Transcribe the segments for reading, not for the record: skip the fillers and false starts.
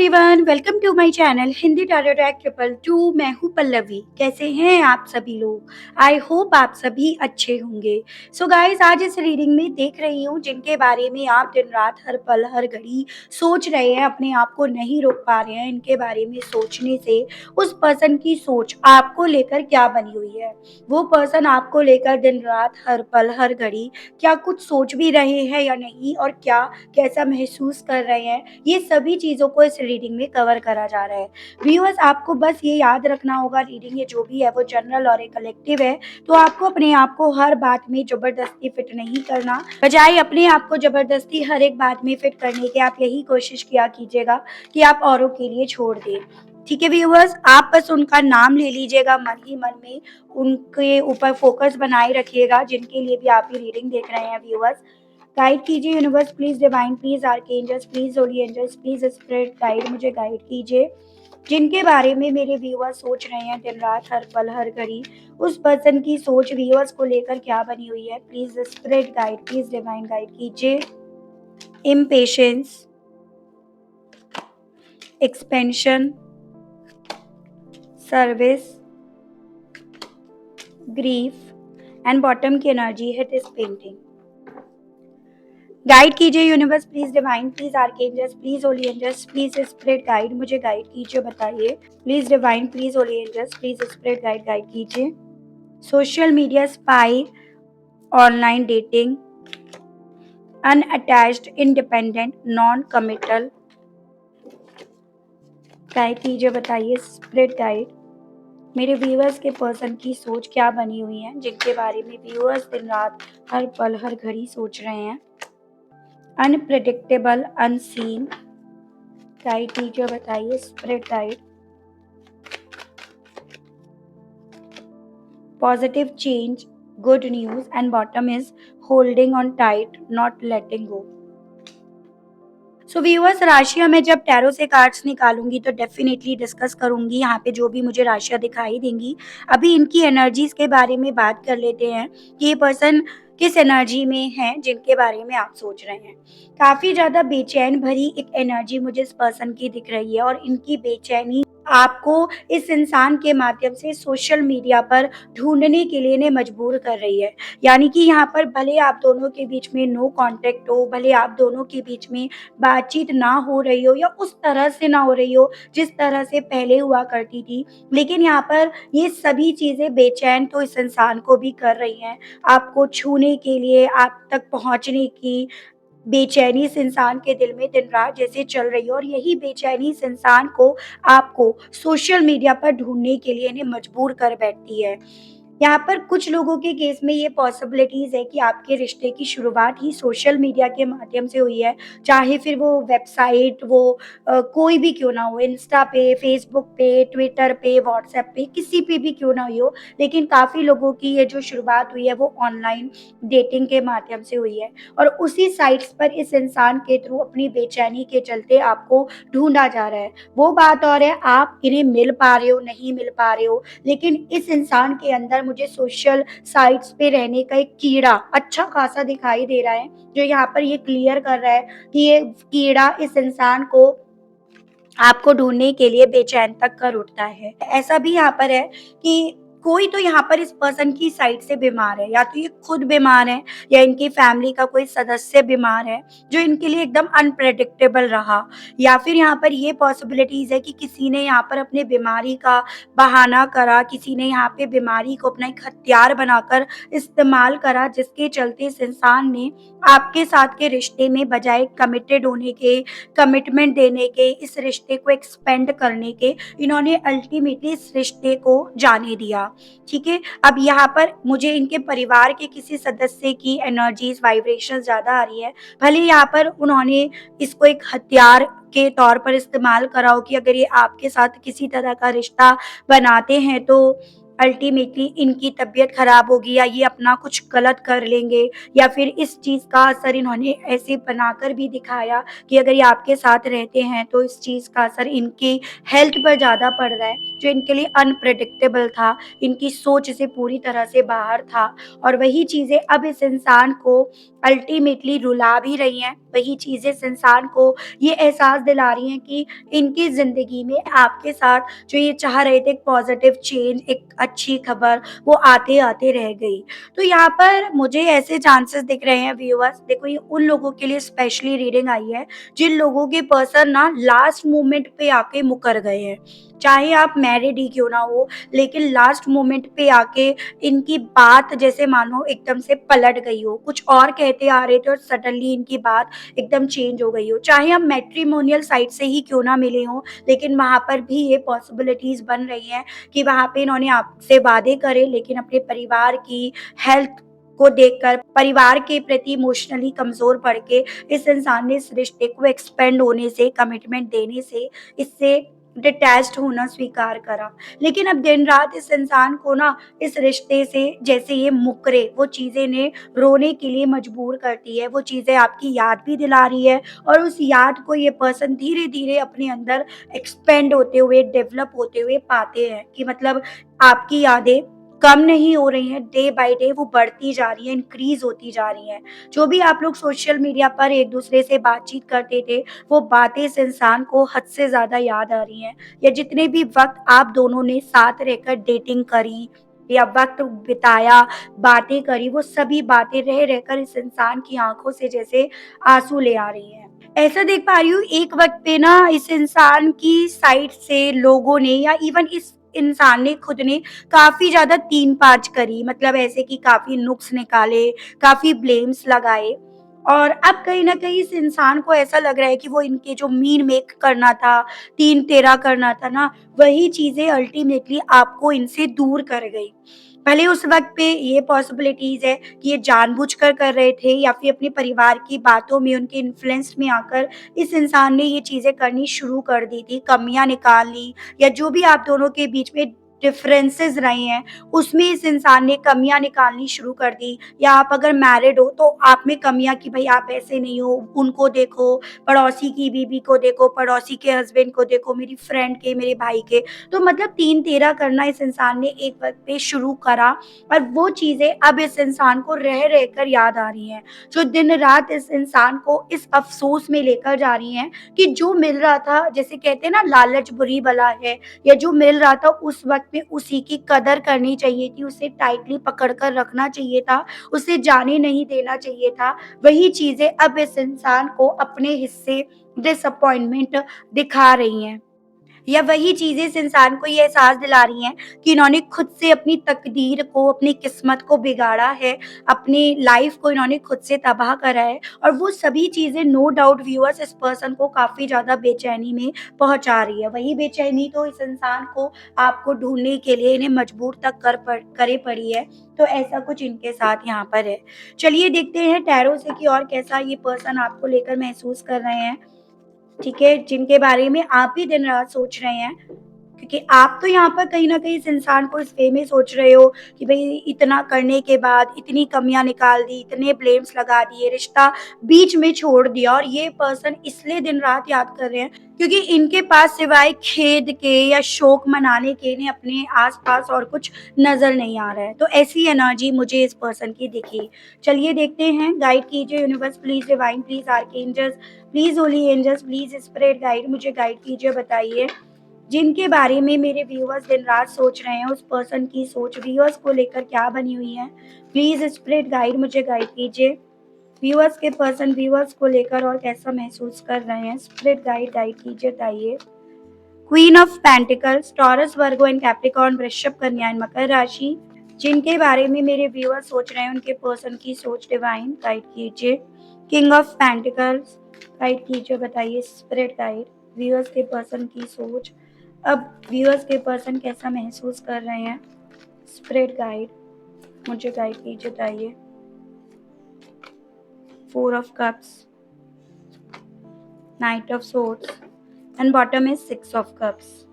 Everyone, welcome to my channel Hindi tarot track 222। मैं हूँ पल्लवी। कैसे हैं आप सभी लोग? आई होप आप सभी अच्छे होंगे। सो गाइस, आज इस रीडिंग में देख रही हूँ जिनके बारे में आप दिन रात हर पल हर घड़ी सोच रहे हैं, अपने आप को नहीं रोक पा रहे हैं। इनके बारे में सोचने से उस पर्सन की सोच आपको लेकर क्या बनी हुई है, वो पर्सन आपको लेकर दिन रात हर पल हर घड़ी क्या कुछ सोच भी रहे हैं या नहीं, और क्या कैसा महसूस कर रहे हैं, ये सभी चीज़ों को इस रीडिंग में कवर करा जा रहा है। व्यूअर्स, आपको बस ये याद रखना होगा, रीडिंग ये जो भी है वो जनरल और एक कलेक्टिव है। तो आपको अपने आप को हर बात में जबरदस्ती फिट नहीं करना, बजाय अपने आप को जबरदस्ती हर एक बात में फिट करने के आप यही कोशिश किया कीजिएगा कि आप औरों के लिए छोड़ दें। ठीक है व्यूअर्स, आप बस उनका नाम ले लीजिएगा मन ही मन में, उनके ऊपर फोकस बनाए रखिएगा जिनके लिए भी आप ये रीडिंग देख रहे हैं। व्यूअर्स, गाइड कीजिए universe, please divine, please archangels, please holy angels, please spirit guide, मुझे गाइड कीजिए जिनके बारे में मेरे व्यूअर्स सोच रहे हैं दिन रात हर पल हर घड़ी। उस पर्सन की सोच व्यूअर्स को लेकर क्या बनी हुई है, please spirit guide, please divine guide कीजिए। Impatience, expansion, service, grief and bottom की एनर्जी है दिस पेंटिंग। गाइड कीजिए universe, please divine, please archangels, please holy angels, please spirit guide, मुझे गाइड कीजिए, बताइए। Please divine, please holy angels, please spirit guide, guide कीजिए। Social media spy, online dating, unattached, independent, non committal, guide कीजिए, बताइए spirit guide. मेरे viewers के person की सोच क्या बनी हुई है जिनके बारे में व्यूअर्स दिन रात हर पल हर घड़ी सोच रहे हैं। अनप्रेडिक्टेबल, अनसीन, गाइड कीजिए, बताइए spirit guide. Positive change, good news and bottom is holding on tight, not letting go. So viewers, राशियां मैं जब टैरो से कार्ड्स निकालूंगी तो डेफिनेटली डिस्कस करूंगी यहाँ पे जो भी मुझे राशियां दिखाई देंगी। अभी इनकी एनर्जीज के बारे में बात कर लेते हैं कि ये पर्सन किस एनर्जी में है जिनके बारे में आप सोच रहे हैं। काफी ज्यादा बेचैन भरी एक एनर्जी मुझे इस पर्सन की दिख रही है, और इनकी बेचैनी आपको इस इंसान के माध्यम से सोशल मीडिया पर ढूंढने के लिए इन्हें मजबूर कर रही है। यानी कि यहाँ पर भले आप दोनों के बीच में नो कांटेक्ट हो, भले आप दोनों के बीच में बातचीत ना हो रही हो या उस तरह से ना हो रही हो जिस तरह से पहले हुआ करती थी, लेकिन यहाँ पर ये सभी चीज़ें बेचैन तो इस इंसान को भी कर रही हैं। आपको छूने के लिए, आप तक पहुँचने की बेचैनी इस इंसान के दिल में दिन रात जैसे चल रही है, और यही बेचैनी इस इंसान को आपको सोशल मीडिया पर ढूंढने के लिए इन्हें मजबूर कर बैठती है। यहाँ पर कुछ लोगों के केस में ये पॉसिबिलिटीज़ है कि आपके रिश्ते की शुरुआत ही सोशल मीडिया के माध्यम से हुई है। चाहे फिर वो वेबसाइट, वो कोई भी क्यों ना हो, इंस्टा पे, फेसबुक पे, ट्विटर पे, व्हाट्सएप पे, किसी पे भी क्यों ना हुई हो, लेकिन काफ़ी लोगों की ये जो शुरुआत हुई है वो ऑनलाइन डेटिंग के माध्यम से हुई है। और उसी साइट्स पर इस इंसान के थ्रू अपनी बेचैनी के चलते आपको ढूँढा जा रहा है। वो बात और है, आप इन्हें मिल पा रहे हो, नहीं मिल पा रहे हो, लेकिन इस इंसान के अंदर मुझे सोशल साइट्स पे रहने का एक कीड़ा अच्छा खासा दिखाई दे रहा है, जो यहाँ पर ये क्लियर कर रहा है कि ये कीड़ा इस इंसान को आपको ढूँढने के लिए बेचैन तक कर उठता है। ऐसा भी यहाँ पर है कि कोई तो यहाँ पर इस पर्सन की साइड से बीमार है, या तो ये खुद बीमार है या इनकी फैमिली का कोई सदस्य बीमार है जो इनके लिए एकदम अनप्रेडिक्टेबल रहा, या फिर यहाँ पर ये पॉसिबिलिटीज़ है कि किसी ने यहाँ पर अपने बीमारी का बहाना करा, किसी ने यहाँ पे बीमारी को अपना एक हथियार बनाकर इस्तेमाल करा, जिसके चलते इस इंसान ने आपके साथ के रिश्ते में बजाय कमिटेड होने के, कमिटमेंट देने के, इस रिश्ते को एक्सपेंड करने के, इन्होंने अल्टीमेटली इस रिश्ते को जाने दिया। ठीक है, अब यहाँ पर मुझे इनके परिवार के किसी सदस्य की एनर्जीज, वाइब्रेशन ज्यादा आ रही है। भले यहाँ पर उन्होंने इसको एक हथियार के तौर पर इस्तेमाल करा हो कि अगर ये आपके साथ किसी तरह का रिश्ता बनाते हैं तो अल्टीमेटली इनकी तबीयत खराब होगी, या ये अपना कुछ गलत कर लेंगे, या फिर इस चीज़ का असर इन्होंने ऐसे बनाकर भी दिखाया कि अगर ये आपके साथ रहते हैं तो इस चीज़ का असर इनकी हेल्थ पर ज़्यादा पड़ रहा है, जो इनके लिए अनप्रेडिक्टेबल था, इनकी सोच से पूरी तरह से बाहर था। और वही चीज़ें अब इस इंसान को अल्टीमेटली रुला भी रही हैं, वही चीज़ें इस इंसान को ये एहसास दिला रही हैं कि इनकी ज़िंदगी में आपके साथ जो ये चाह रहे थे एक पॉज़िटिव चेंज, एक अच्छी खबर, वो आते-आते रह गई। तो यहाँ पर मुझे ऐसे चांसेस दिख रहे हैं व्यूअर्स, देखो ये उन लोगों के लिए स्पेशली रीडिंग आई है जिन लोगों के पर्सन ना लास्ट मोमेंट पे आके मुकर गए हैं। चाहे आप मैरिड ही क्यों ना हो, लेकिन लास्ट मोमेंट पे आके इनकी बात जैसे मानो एकदम से पलट गई हो। कुछ और कहते आ रहे थे और सडनली इनकी बात एकदम चेंज हो गई हो। चाहे हम मैट्रिमोनियल साइट से ही क्यों ना मिले हों, लेकिन वहाँ पर भी ये पॉसिबिलिटीज़ बन रही हैं कि वहाँ पे इन्होंने आपसे वादे करे, लेकिन अपने परिवार की हेल्थ को देखकर, परिवार के प्रति इमोशनली कमज़ोर पड़ के इस इंसान ने इस रिश्ते को एक्सपेंड होने से, कमिटमेंट देने से, इससे डिटैच्ड होना स्वीकार करा। लेकिन अब दिन-रात इस इंसान को ना इस रिश्ते से जैसे ये मुकरे, वो चीज़ें इन्हें रोने के लिए मजबूर करती है। वो चीज़ें आपकी याद भी दिला रही है और उस याद को ये पर्सन धीरे-धीरे अपने अंदर एक्सपेंड होते हुए, डेवलप होते हुए पाते हैं कि मतलब आपकी यादें कम नहीं हो रही हैं, डे बाय डे वो बढ़ती जा रही हैं, इंक्रीज़ होती जा रही हैं। जो भी आप लोग सोशल मीडिया पर एक-दूसरे से बातचीत करते थे, वो बातें इस इंसान को हद से ज़्यादा याद आ रही हैं, या जितने भी वक़्त आप दोनों ने साथ रहकर डेटिंग करी या वक़्त बिताया, बातें करी, वो सभी बातें रह रहकर इस इंसान की आँखों से जैसे आँसू ले आ रही हैं। ऐसा देख पा रही हूँ एक वक़्त पे ना इस इंसान की साइड से लोगों ने या इवन इस इंसान ने खुद ने काफ़ी ज़्यादा तीन-पाँच करी, मतलब ऐसे कि काफ़ी नुक्स निकाले, काफ़ी ब्लेम्स लगाए, और अब कहीं न कहीं इस इंसान को ऐसा लग रहा है कि वो इनके जो मीन मेक करना था, तीन-तेरा करना था ना, वही चीज़ें अल्टीमेटली आपको इनसे दूर कर गई। भले उस वक़्त पे ये पॉसिबिलिटीज़ है कि ये जानबूझकर कर रहे थे या फिर अपने परिवार की बातों में, उनके इन्फ्लुएंस में आकर इस इंसान ने ये चीज़ें करनी शुरू कर दी थी, कमियाँ निकाल ली, या जो भी आप दोनों के बीच में डिफरेंसेस रहे हैं, उसमें इस इंसान ने कमियाँ निकालनी शुरू कर दी। या आप अगर मैरिड हो, तो आप में कमियाँ कि भई आप ऐसे नहीं हो, उनको देखो, पड़ोसी की बीवी को देखो, पड़ोसी के हस्बैंड को देखो, मेरी फ्रेंड के, मेरे भाई के। तो मतलब तीन-तेरा करना इस इंसान ने एक वक़्त पे शुरू करा, और वो चीज़ें अब इस इंसान को रह-रह कर याद आ रही हैं, जो दिन-रात इस इंसान को इस अफ़सोस में लेकर जा रही हैं कि जो मिल रहा था, जैसे कहते हैं ना लालच बुरी बला है, या जो मिल रहा था उस वक़्त पे उसी की कदर करनी चाहिए थी, उसे टाइटली पकड़ कर रखना चाहिए था, उसे जाने नहीं देना चाहिए था। वही चीज़ें अब इस इंसान को अपने हिस्से डिसअपॉइंटमेंट दिखा रही हैं। या वही चीज़ें इस इंसान को ये एहसास दिला रही हैं कि इन्होंने खुद से अपनी तकदीर को, अपनी किस्मत को बिगाड़ा है, अपनी लाइफ़ को इन्होंने खुद से तबाह करा है, और वो सभी चीज़ें नो डाउट व्यूअर्स इस पर्सन को काफ़ी ज़्यादा बेचैनी में पहुँचा रही है। वही बेचैनी तो इस इंसान को आपको ढूँढने के लिए इन्हें मजबूर तक करे पड़ी है। तो ऐसा कुछ इनके साथ यहाँ पर है। चलिए देखते हैं टैरो से कि और कैसा ये पर्सन आपको लेकर महसूस कर रहे हैं। ठीक है, जिनके बारे में आप भी दिन-रात सोच रहे हैं। क्योंकि आप तो यहाँ पर कहीं न कहीं इस इंसान को इस वे में सोच रहे हो कि भई इतना करने के बाद इतनी कमियाँ निकाल दी, इतने ब्लेम्स लगा दिए, रिश्ता बीच में छोड़ दिया, और ये पर्सन इसलिए दिन-रात याद कर रहे हैं क्योंकि इनके पास सिवाय खेद के या शोक मनाने के इन्हें अपने आस-पास और कुछ नज़र नहीं आ रहा है। तो ऐसी एनर्जी मुझे इस पर्सन की दिखी। चलिए देखते हैं, गाइड कीजिए universe please, divine please, archangels please, holy angels please, spirit guide मुझे गाइड कीजिए, बताइए जिनके बारे में मेरे व्यूअर्स दिन-रात सोच रहे हैं, उस पर्सन की सोच व्यूअर्स को लेकर क्या बनी हुई है? प्लीज़ स्पिरिट गाइड मुझे गाइड कीजिए। व्यूअर्स के पर्सन व्यूअर्स को लेकर और कैसा महसूस कर रहे हैं? स्पिरिट गाइड गाइड कीजिए, बताइए। Queen of pentacles, taurus, Virgo and Capricorn, वृषभ, कन्या एंड मकर राशि, जिनके बारे में मेरे व्यूअर्स सोच रहे हैं, उनके पर्सन की सोच डिवाइन गाइड कीजिए। किंग ऑफ पेंटिकल्स गाइड कीजिए, बताइए स्पिरिट गाइड व्यूअर्स के पर्सन की सोच। अब व्यूअर्स के पर्सन कैसा महसूस कर रहे हैं? स्पिरिट गाइड मुझे गाइड कीजिए, बताइए। Four of cups, night of swords and bottom is six of cups.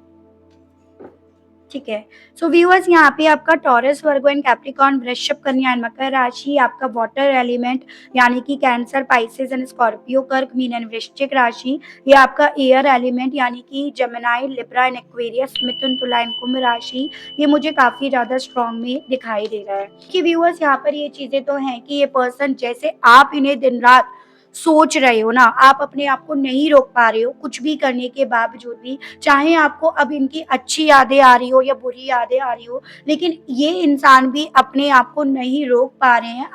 ठीक है, सो व्यूअर्स यहाँ पे आपका टॉरस, वर्गो एंड कैप्रिकॉर्न, वृषभ, कन्या एंड मकर राशि, आपका वाटर एलिमेंट यानी कि कैंसर, पाइसेस एंड स्कॉर्पियो, कर्क, मीन एंड वृश्चिक राशि, ये आपका एयर एलिमेंट यानी कि जेमिनाई, लिब्रा एंड एक्वेरियस, मिथुन, तुला एंड कुंभ राशि, ये मुझे काफी ज्यादा स्ट्रॉन्ग में दिखाई दे रहा है कि व्यूअर्स यहाँ पर ये चीजें तो हैं कि ये पर्सन जैसे आप इन्हें दिन रात सोच रहे हो ना, आप अपने आप को नहीं रोक पा रहे हो कुछ भी करने के बावजूद भी, चाहे आपको अब इनकी अच्छी यादें आ रही हो या बुरी यादें आ रही हो, लेकिन ये इंसान भी अपने आप को नहीं रोक पा रहे हैं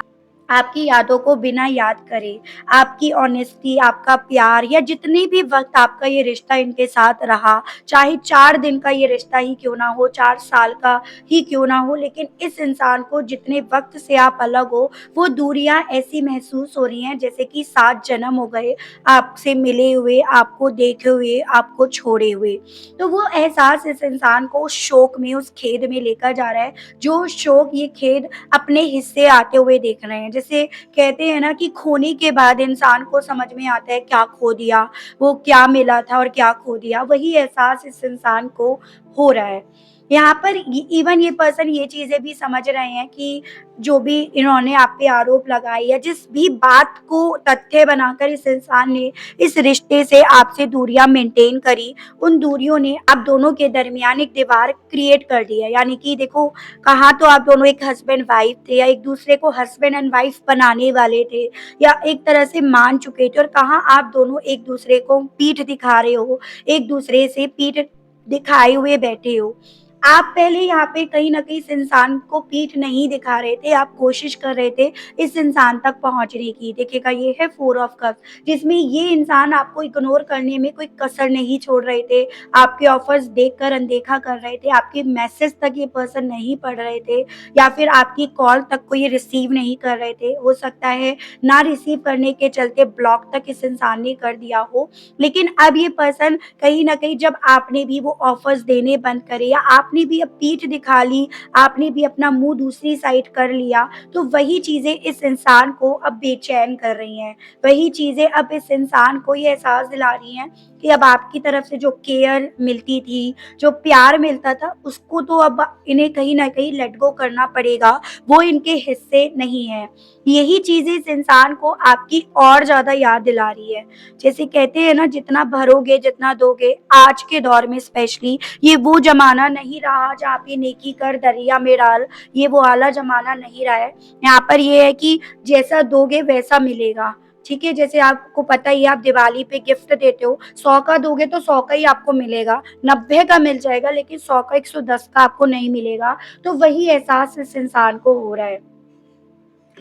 आपकी यादों को बिना याद करे, आपकी ऑनेस्टी, आपका प्यार या जितनी भी वक़्त आपका ये रिश्ता इनके साथ रहा, चाहे 4 दिन का ये रिश्ता ही क्यों ना हो, 4 साल का ही क्यों ना हो, लेकिन इस इंसान को जितने वक़्त से आप अलग हो, वो दूरियाँ ऐसी महसूस हो रही हैं जैसे कि 7 जन्म हो गए आपसे मिले हुए, आपको देखे हुए, आपको छोड़े हुए। तो वो एहसास इस इंसान को उस शोक में, उस खेद में लेकर जा रहा है, जो शोक, ये खेद अपने हिस्से आते हुए देख रहे हैं। जैसे कहते हैं ना कि खोने के बाद इंसान को समझ में आता है क्या खो दिया, वो क्या मिला था और क्या खो दिया, वही एहसास इस इंसान को हो रहा है। यहाँ पर इवन ये पर्सन ये चीज़ें भी समझ रहे हैं कि जो भी इन्होंने आप पे आरोप लगाए या जिस भी बात को तथ्य बनाकर इस इंसान ने इस रिश्ते से आपसे दूरियां मेंटेन करी, उन दूरियों ने आप दोनों के दरमियान एक दीवार क्रिएट कर दी है। यानी कि देखो, कहाँ तो आप दोनों एक हस्बैंड वाइफ थे या एक दूसरे को हस्बैंड एंड वाइफ बनाने वाले थे या एक तरह से मान चुके थे, और कहाँ आप दोनों एक दूसरे को पीठ दिखा रहे हो, एक दूसरे से पीठ दिखाए हुए बैठे हो। आप पहले यहाँ पे कहीं न कहीं इस इंसान को पीठ नहीं दिखा रहे थे, आप कोशिश कर रहे थे इस इंसान तक पहुँचने की। देखिएगा, ये है 4 ऑफ कप्स, जिसमें ये इंसान आपको इग्नोर करने में कोई कसर नहीं छोड़ रहे थे। आपके ऑफ़र्स देखकर अनदेखा कर रहे थे, आपके मैसेज तक ये पर्सन नहीं पढ़ रहे थे या फिर आपकी कॉल तक को ये रिसीव नहीं कर रहे थे। हो सकता है ना रिसीव करने के चलते ब्लॉक तक इस इंसान ने कर दिया हो। लेकिन अब ये पर्सन कहीं न कहीं, जब आपने भी वो ऑफ़र्स देने बंद करे या आपने भी अब पीठ दिखा ली, आपने भी अपना मुँह दूसरी साइड कर लिया, तो वही चीज़ें इस इंसान को अब बेचैन कर रही हैं। वही चीज़ें अब इस इंसान को ये एहसास दिला रही हैं कि अब आपकी तरफ से जो केयर मिलती थी, जो प्यार मिलता था, उसको तो अब इन्हें कहीं न कहीं लेट गो करना पड़ेगा, वो इनके हिस्से नहीं है। यही चीज़ें इस इंसान को आपकी और ज़्यादा याद दिला रही है। जैसे कहते हैं ना, जितना भरोगे जितना दोगे, आज के दौर में स्पेशली ये वो ज़माना नहीं रहा जहाँ पे नेकी कर दरिया में डाल, ये वो वाला ज़माना नहीं रहा है। यहाँ पर ये है कि जैसा दोगे वैसा मिलेगा। ठीक है? जैसे आपको पता ही है, आप दिवाली पे गिफ्ट देते हो, 100 का दोगे तो 100 का ही आपको मिलेगा, 90 का मिल जाएगा, लेकिन 100 का 110 का आपको नहीं मिलेगा। तो वही एहसास इस इंसान को हो रहा है।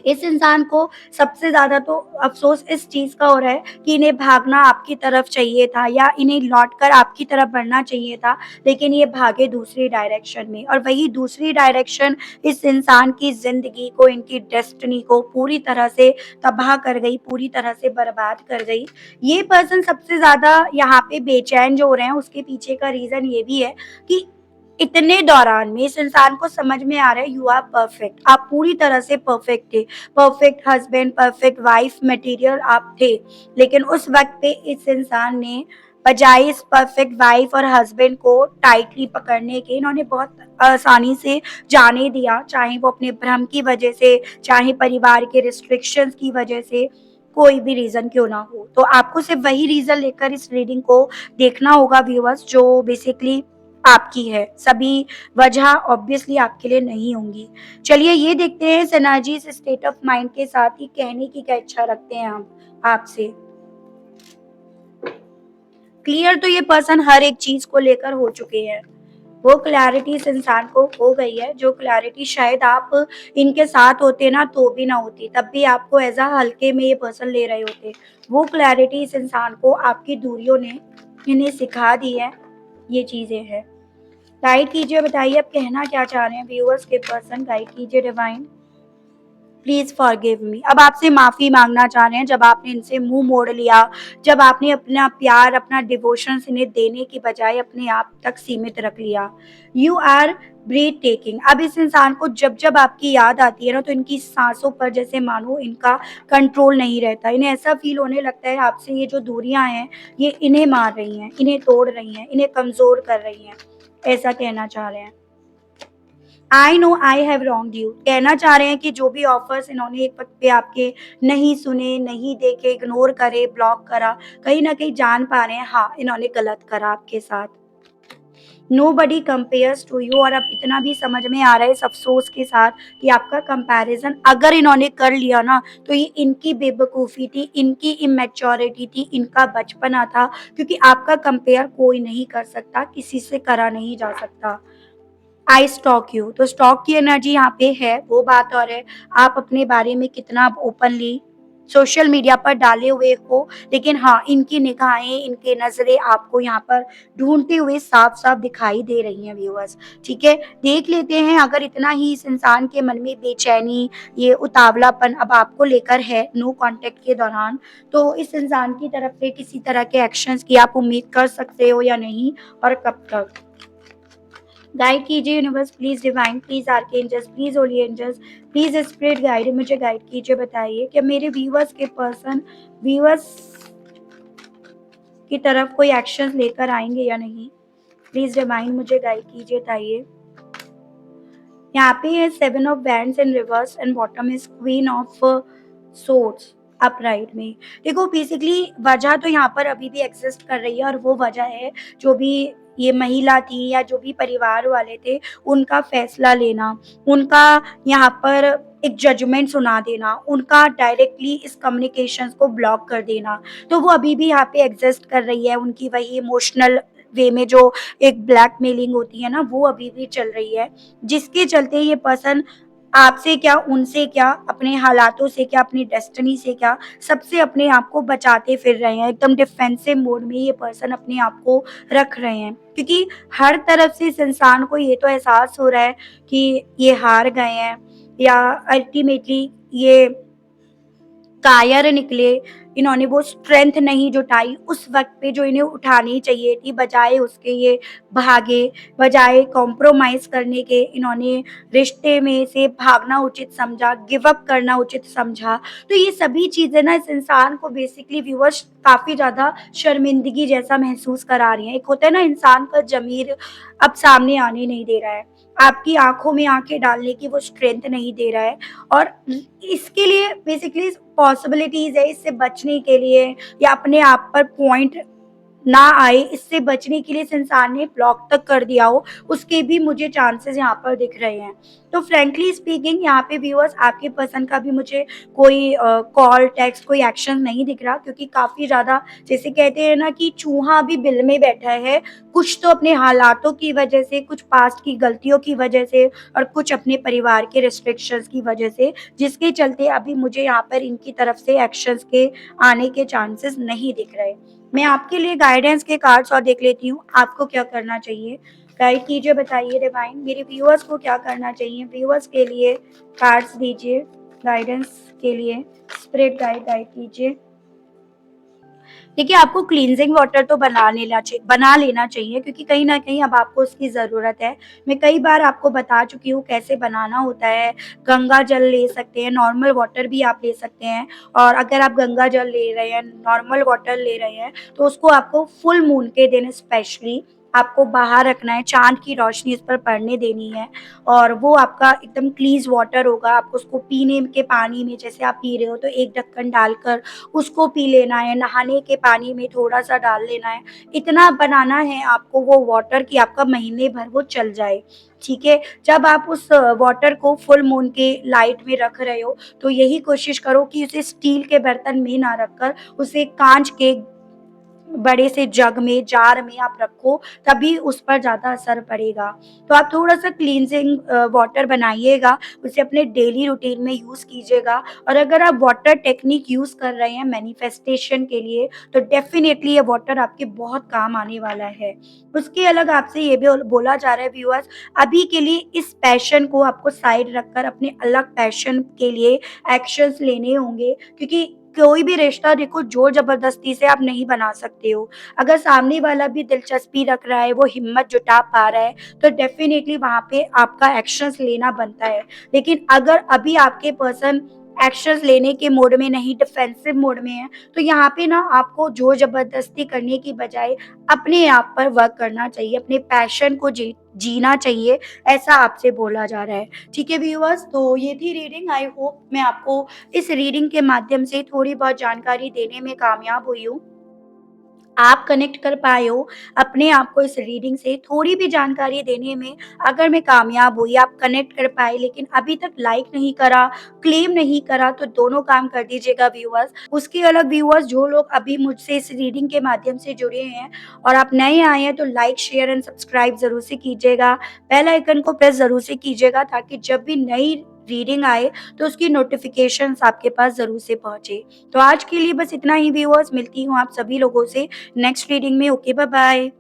इस इंसान को सबसे ज़्यादा तो अफ़सोस इस चीज़ का हो रहा है कि इन्हें भागना आपकी तरफ चाहिए था या इन्हें लौटकर आपकी तरफ बढ़ना चाहिए था, लेकिन ये भागे दूसरी डायरेक्शन में, और वही दूसरी डायरेक्शन इस इंसान की ज़िंदगी को, इनकी डेस्टिनी को पूरी तरह से तबाह कर गई, पूरी तरह से बर्बाद कर गई। ये पर्सन सबसे ज़्यादा यहाँ पे बेचैन जो हो रहे हैं, उसके पीछे का रीज़न ये भी है कि इतने दौरान में इस इंसान को समझ में आ रहा है, यू आर परफेक्ट, आप पूरी तरह से परफेक्ट थे, perfect husband, perfect wife material आप थे। लेकिन उस वक्त पे इस इंसान ने बजाय इस परफेक्ट वाइफ और हस्बैंड को टाइटली पकड़ने के, इन्होंने बहुत आसानी से जाने दिया, चाहे वो अपने भ्रम की वजह से, चाहे परिवार के रिस्ट्रिक्शंस की वजह से, कोई भी रीजन क्यों ना हो। तो आपको सिर्फ वही रीजन लेकर इस रीडिंग को देखना होगा व्यूअर्स, जो बेसिकली आपकी है। सभी वजह ऑब्वियसली आपके लिए नहीं होंगी। चलिए ये देखते हैं इस एनर्जी, इस स्टेट ऑफ माइंड के साथ ही कहने की क्या इच्छा रखते हैं हम आपसे। क्लियर तो ये पर्सन हर एक चीज़ को लेकर हो चुके हैं। वो क्लैरिटी इस इंसान को हो गई है, जो क्लैरिटी शायद आप इनके साथ होते ना तो भी ना होती, तब भी आपको एज़ अ हल्के में ये पर्सन ले रहे होते। वो क्लैरिटी इस इंसान को आपकी दूरियों ने इन्हें सिखा दी है, ये चीज़ें हैं। गाइड कीजिए, बताइए आप कहना क्या चाह रहे हैं व्यूअर्स के पर्सन, गाइड कीजिए डिवाइन। Please forgive me. अब आपसे माफ़ी माँगना चाह रहे हैं, जब आपने इनसे मुँह मोड़ लिया, जब आपने अपना प्यार, अपना डिवोशंस इन्हें देने की बजाय अपने आप तक सीमित रख लिया। You are breath taking. अब इस इंसान को जब-जब आपकी याद आती है ना, तो इनकी साँसों पर जैसे मानो इनका कंट्रोल नहीं रहता। इन्हें ऐसा फ़ील होने लगता है आपसे ये जो दूरियाँ हैं, ये इन्हें मार रही हैं, इन्हें तोड़ रही हैं, इन्हें कमज़ोर कर रही हैं। ऐसा कहना चाह रहे हैं। I know I have wronged you, कहना चाह रहे हैं कि जो भी ऑफर्स इन्होंने एक वक़्त पे आपके नहीं सुने, नहीं देखे, इग्नोर करे, ब्लॉक करा, कहीं न कहीं जान पा रहे हैं हाँ, इन्होंने गलत करा आपके साथ। Nobody compares to you. और अब इतना भी समझ में आ रहा है इस अफ़सोस के साथ कि आपका कंपैरिज़न अगर इन्होंने कर लिया ना, तो ये इनकी बेवकूफ़ी थी, इनकी इमैच्योरिटी थी, इनका बचपना था, क्योंकि आपका कंपेयर कोई नहीं कर सकता, किसी से करा नहीं जा सकता। आई स्टॉक यू, तो स्टॉक की एनर्जी यहाँ पे है, वो बात और है। आप अपने बारे में कितना ओपनली सोशल मीडिया पर डाले हुए हो, लेकिन हाँ, इनकी निगाहें, इनकी नज़रें आपको यहाँ पर ढूँढते हुए साफ-साफ दिखाई दे रही हैं व्यूअर्स, ठीक है? देख लेते हैं, अगर इतना ही इस इंसान के मन में बेचैनी, ये उतावलापन अब आपको लेकर है नो कॉन्टैक्ट के दौरान, तो इस इंसान की तरफ से किसी तरह के एक्शंस की आप उम्मीद कर सकते हो या नहीं, और कब तक? गाइड कीजिए universe, please divine, please archangels, please holy angels, please spirit guide, मुझे गाइड कीजिए। बताइए कि मेरे व्यूवर्स के पर्सन व्यूवर्स की तरफ कोई एक्शन लेकर आएंगे या नहीं। प्लीज डिवाइन मुझे गाइड कीजिए। बताइए, यहाँ पे है seven of bands in reverse and bottom is queen of swords upright में। देखो, बेसिकली वजह तो यहाँ पर अभी भी एग्जिस्ट कर रही है, और वो वजह है जो भी ये महिला थी या जो भी परिवार वाले थे, उनका फैसला लेना, उनका यहाँ पर एक जजमेंट सुना देना, उनका डायरेक्टली इस कम्युनिकेशंस को ब्लॉक कर देना, तो वो अभी भी यहाँ पे एग्जिस्ट कर रही है। उनकी वही इमोशनल वे में जो एक ब्लैकमेलिंग होती है ना, वो अभी भी चल रही है, जिसके चलते ये पर्सन आपसे क्या, उनसे क्या, अपने हालातों से क्या, अपनी डेस्टिनी से क्या, सबसे अपने आप को बचाते फिर रहे हैं। एकदम डिफेंसिव मोड में ये पर्सन अपने आप को रख रहे हैं, क्योंकि हर तरफ से इस इंसान को ये तो एहसास हो रहा है कि ये हार गए हैं, या अल्टीमेटली ये कायर निकले, इन्होंने वो स्ट्रेंथ नहीं जुटाई उस वक़्त पे जो इन्हें उठानी चाहिए थी, बजाए उसके ये भागे, बजाए कॉम्प्रोमाइज़ करने के इन्होंने रिश्ते में से भागना उचित समझा, गिव अप करना उचित समझा। तो ये सभी चीज़ें ना इस इंसान को बेसिकली व्यूअर्स काफ़ी ज़्यादा शर्मिंदगी जैसा महसूस करा रही हैं। एक होता है ना, इंसान का ज़मीर अब सामने आने नहीं दे रहा है, आपकी आँखों में आँखें डालने की वो स्ट्रेंथ नहीं दे रहा है, और इसके लिए बेसिकली पॉसिबिलिटीज़ है, इससे बचने के लिए या अपने आप पर पॉइंट ना आए, इससे बचने के लिए इस इंसान ने ब्लॉक तक कर दिया हो, उसके भी मुझे चांसेस यहाँ पर दिख रहे हैं। तो फ्रैंकली स्पीकिंग यहाँ पे व्यूअर्स आपके पर्सन का भी मुझे कोई कॉल, टेक्स्ट, कोई एक्शन नहीं दिख रहा, क्योंकि काफ़ी ज़्यादा, जैसे कहते हैं ना कि चूहा अभी बिल में बैठा है, कुछ तो अपने हालातों की वजह से, कुछ पास्ट की गलतियों की वजह से, और कुछ अपने परिवार के रिस्ट्रिक्शंस की वजह से, जिसके चलते अभी मुझे यहाँ पर इनकी तरफ से एक्शंस के आने के चांसेस नहीं दिख रहे। मैं आपके लिए गाइडेंस के कार्ड्स और देख लेती हूँ, आपको क्या करना चाहिए? गाइड कीजिए, बताइए डिवाइन, मेरे व्यूअर्स को क्या करना चाहिए? व्यूअर्स के लिए कार्ड्स दीजिए, गाइडेंस के लिए स्पिरिट गाइड गाइड कीजिए। देखिए, आपको क्लींजिंग वाटर तो बना लेना चाहिए, क्योंकि कहीं न कहीं अब आपको उसकी ज़रूरत है। मैं कई बार आपको बता चुकी हूँ कैसे बनाना होता है। गंगा जल ले सकते हैं, नॉर्मल वाटर भी आप ले सकते हैं, और अगर आप गंगा जल ले रहे हैं, नॉर्मल वाटर ले रहे हैं, तो उसको आपको फुल मून के दिन स्पेशली आपको बाहर रखना है, चाँद की रोशनी उस पर पड़ने देनी है, और वो आपका एकदम क्लीज़ वाटर होगा। आपको उसको पीने के पानी में, जैसे आप पी रहे हो तो एक ढक्कन डालकर उसको पी लेना है, नहाने के पानी में थोड़ा-सा डाल लेना है। इतना बनाना है आपको वो वाटर कि आपका महीने भर वो चल जाए, ठीक है? जब आप उस वाटर को फुल मून के लाइट में रख रहे हो, तो यही कोशिश करो कि उसे स्टील के बर्तन में ना रखकर उसे काँच के बड़े से जग में, जार में आप रखो, तभी उस पर ज़्यादा असर पड़ेगा। तो आप थोड़ा-सा क्लींजिंग वाटर बनाइएगा, उसे अपने डेली रूटीन में यूज़ कीजिएगा, और अगर आप वाटर टेक्निक यूज़ कर रहे हैं मैनिफेस्टेशन के लिए, तो डेफ़िनिटली ये वाटर आपके बहुत काम आने वाला है। उसके अलग आपसे ये भी बोला जा रहा है व्यूअर्स, अभी के लिए इस पैशन को आपको साइड रखकर अपने अलग पैशन के लिए एक्शंस लेने होंगे, क्योंकि कोई भी रिश्ता देखो ज़ोर ज़बरदस्ती से आप नहीं बना सकते हो। अगर सामने वाला भी दिलचस्पी रख रहा है, वो हिम्मत जुटा पा रहा है, तो डेफ़िनिटली वहाँ पे आपका एक्शंस लेना बनता है। लेकिन अगर अभी आपके पर्सन एक्शंस लेने के मोड में नहीं, डिफेंसिव मोड में है, तो यहाँ पे ना आपको ज़ोर ज़बरदस्ती करने की बजाय अपने आप पर वर्क करना चाहिए, अपने पैशन को जीना चाहिए, ऐसा आपसे बोला जा रहा है। ठीक है व्यूअर्स, तो ये थी रीडिंग। आई होप मैं आपको इस रीडिंग के माध्यम से थोड़ी बहुत जानकारी देने में कामयाब हुई हूँ। आप कनेक्ट कर पाए हो अपने आप को इस रीडिंग से थोड़ी भी जानकारी देने में। अगर मैं कामयाब हुई, आप कनेक्ट कर पाए लेकिन अभी तक लाइक नहीं करा, क्लेम नहीं करा, तो दोनों काम कर दीजिएगा व्यूअर्स। उसके अलग व्यूअर्स जो लोग अभी मुझसे इस रीडिंग के माध्यम से जुड़े हैं और आप नए आए हैं तो लाइक, शेयर एंड सब्सक्राइब ज़रूर से कीजिएगा। बेल आइकन को प्रेस ज़रूर से कीजिएगा ताकि जब भी नई रीडिंग आए तो उसकी नोटिफ़िकेशंस आपके पास ज़रूर से पहुँचे। तो आज के लिए बस इतना ही व्यूअर्स, मिलती हूँ आप सभी लोगों से नेक्स्ट रीडिंग में। Okay, bye bye.